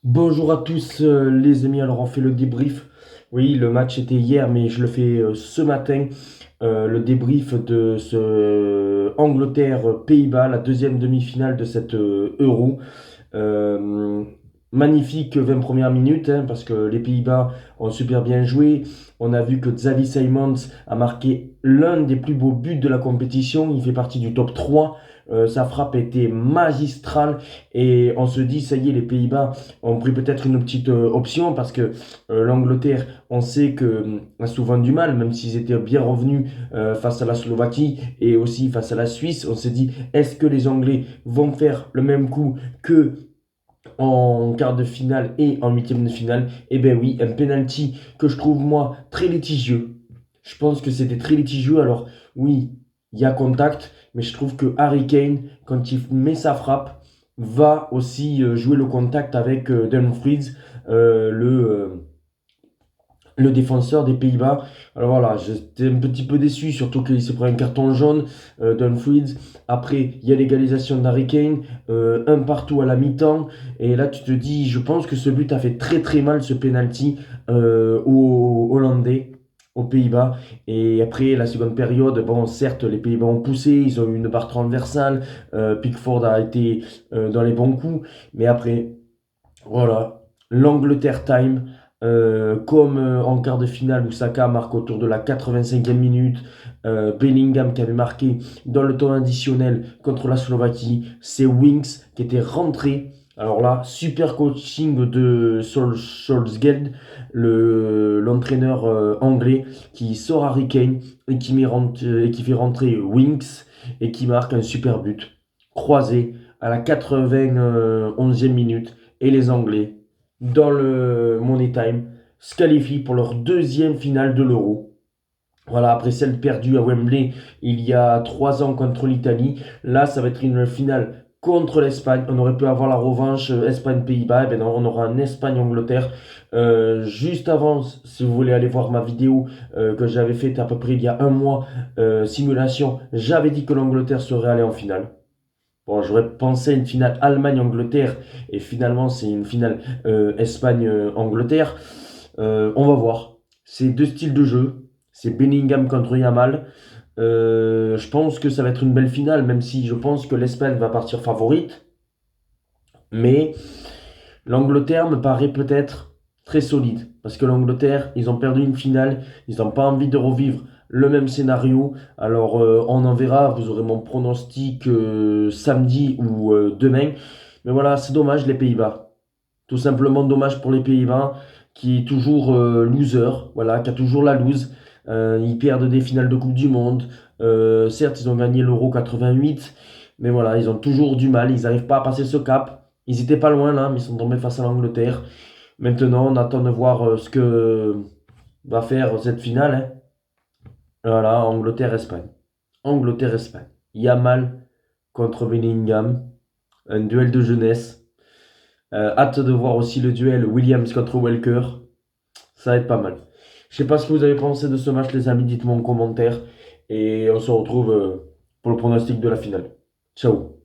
Bonjour à tous les amis, alors on fait le débrief. Oui, le match était hier, mais je le fais ce matin. Le débrief de ce Angleterre-Pays-Bas, la deuxième demi-finale de cette Euro. Euh, Magnifique 20 premières minutes, hein, parce que les Pays-Bas ont super bien joué. On a vu que Xavi Simons a marqué l'un des plus beaux buts de la compétition. Il fait partie du top 3. Sa frappe était magistrale et on se dit, ça y est, les Pays-Bas ont pris peut-être une petite option parce que l'Angleterre, on sait que a souvent du mal, même s'ils étaient bien revenus face à la Slovaquie et aussi face à la Suisse. On s'est dit, est-ce que les Anglais vont faire le même coup que en quart de finale et en huitième de finale? Eh bien oui, un penalty que je trouve moi très litigieux. Je pense que c'était très litigieux. Alors oui, il y a contact, mais je trouve que Harry Kane, quand il met sa frappe, va aussi jouer le contact avec Dumfries, euh, le, euh, le défenseur des Pays-Bas. Alors voilà, j'étais un petit peu déçu, surtout qu'il s'est pris un carton jaune, Dumfries. Après, il y a l'égalisation d'Harry Kane, un partout à la mi-temps. Et là, tu te dis, je pense que ce but a fait très très mal, ce penalty aux Hollandais, aux Pays-Bas. Et après, la seconde période, bon, certes, les Pays-Bas ont poussé, ils ont eu une barre transversale, Pickford a été dans les bons coups. Mais après, voilà, l'Angleterre time, comme en quart de finale où Saka marque autour de la 85e minute, Bellingham qui avait marqué dans le temps additionnel contre la Slovaquie, c'est Winks qui était rentré. Alors là, super coaching de Solskjaer, l'entraîneur anglais, qui sort Harry Kane et et qui fait rentrer Winks et qui marque un super but. Croisé à la 91e minute et les Anglais, dans le Money Time, se qualifient pour leur deuxième finale de l'Euro. Voilà, après celle perdue à Wembley il y a 3 ans contre l'Italie, là ça va être une finale contre l'Espagne. On aurait pu avoir la revanche Espagne-Pays-Bas, et ben non, on aura un Espagne-Angleterre. Juste avant, si vous voulez aller voir ma vidéo que j'avais faite à peu près il y a un mois, simulation, j'avais dit que l'Angleterre serait allée en finale. Bon, j'aurais pensé à une finale Allemagne-Angleterre et finalement c'est une finale Espagne-Angleterre. On va voir. C'est deux styles de jeu. C'est Bellingham contre Yamal. Je pense que ça va être une belle finale, même si je pense que l'Espagne va partir favorite. Mais l'Angleterre me paraît peut-être très solide. Parce que l'Angleterre, ils ont perdu une finale. Ils n'ont pas envie de revivre le même scénario. Alors, on en verra. Vous aurez mon pronostic samedi ou demain. Mais voilà, c'est dommage les Pays-Bas. Tout simplement dommage pour les Pays-Bas qui est toujours loser. Voilà, qui a toujours la lose. Ils perdent des finales de Coupe du Monde. Certes, ils ont gagné l'Euro 88. Mais voilà, ils ont toujours du mal. Ils n'arrivent pas à passer ce cap. Ils étaient pas loin là, mais ils sont tombés face à l'Angleterre. Maintenant, on attend de voir ce que va faire cette finale, hein. Voilà, Angleterre-Espagne. Angleterre-Espagne. Yamal contre Bellingham. Un duel de jeunesse. Hâte de voir aussi le duel Williams contre Walker. Ça va être pas mal. Je sais pas ce que vous avez pensé de ce match, les amis. Dites-moi en commentaire. Et on se retrouve pour le pronostic de la finale. Ciao.